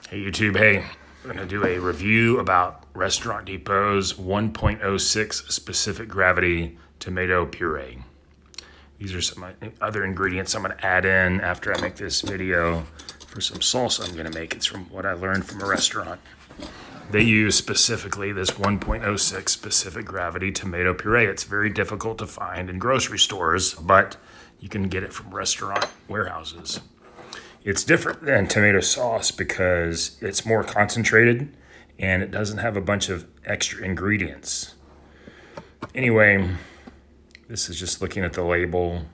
Hey YouTube, hey, we're going to do a review about Restaurant Depot's 1.06 Specific Gravity Tomato Puree. These are some other ingredients I'm going to add in after I make this video for some salsa I'm going to make. It's from what I learned from a restaurant. They use specifically this 1.06 Specific Gravity Tomato Puree. It's very difficult to find in grocery stores, but you can get it from restaurant warehouses. It's different than tomato sauce because it's more concentrated and it doesn't have a bunch of extra ingredients. Anyway, this is just looking at the label,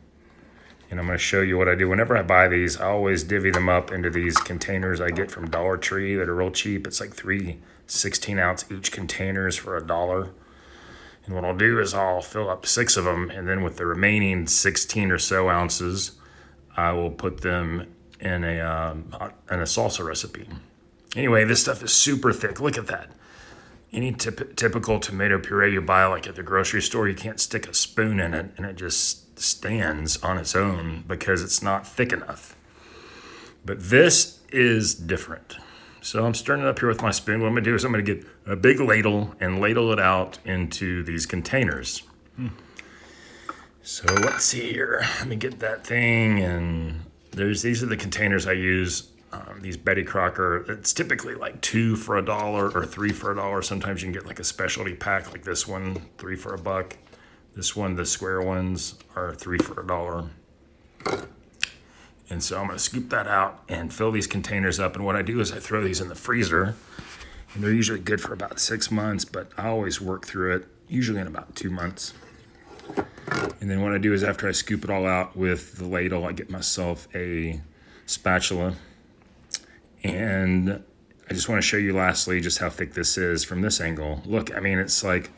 and I'm going to show you what I do. Whenever I buy these, I always divvy them up into these containers I get from Dollar Tree that are real cheap. It's like 3 16-ounce each containers for $1. And what I'll do is I'll fill up 6 of them, and then with the remaining 16 or so ounces, I will put them in a salsa recipe. Anyway, this stuff is super thick. Look at that. Any typical tomato puree you buy like at the grocery store, you can't stick a spoon in it and it just stands on its own because it's not thick enough. But this is different. So I'm stirring it up here with my spoon. What I'm gonna do is I'm gonna get a big ladle and ladle it out into these containers. So let's see here. Let me get that thing, and these are the containers I use. These Betty Crocker, it's typically like 2 for $1 or 3 for $1. Sometimes you can get like a specialty pack like this one, 3 for $1. This one, the square ones, are 3 for $1. And so I'm gonna scoop that out and fill these containers up. And what I do is I throw these in the freezer, and they're usually good for about 6 months, but I always work through it, usually in about 2 months. And then what I do is after I scoop it all out with the ladle, I get myself a spatula. And I just want to show you lastly just how thick this is from this angle. Look, I mean, it's like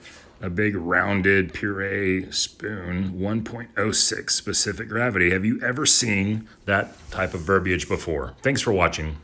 a big rounded puree spoon, 1.06 specific gravity. Have you ever seen that type of verbiage before? Thanks for watching.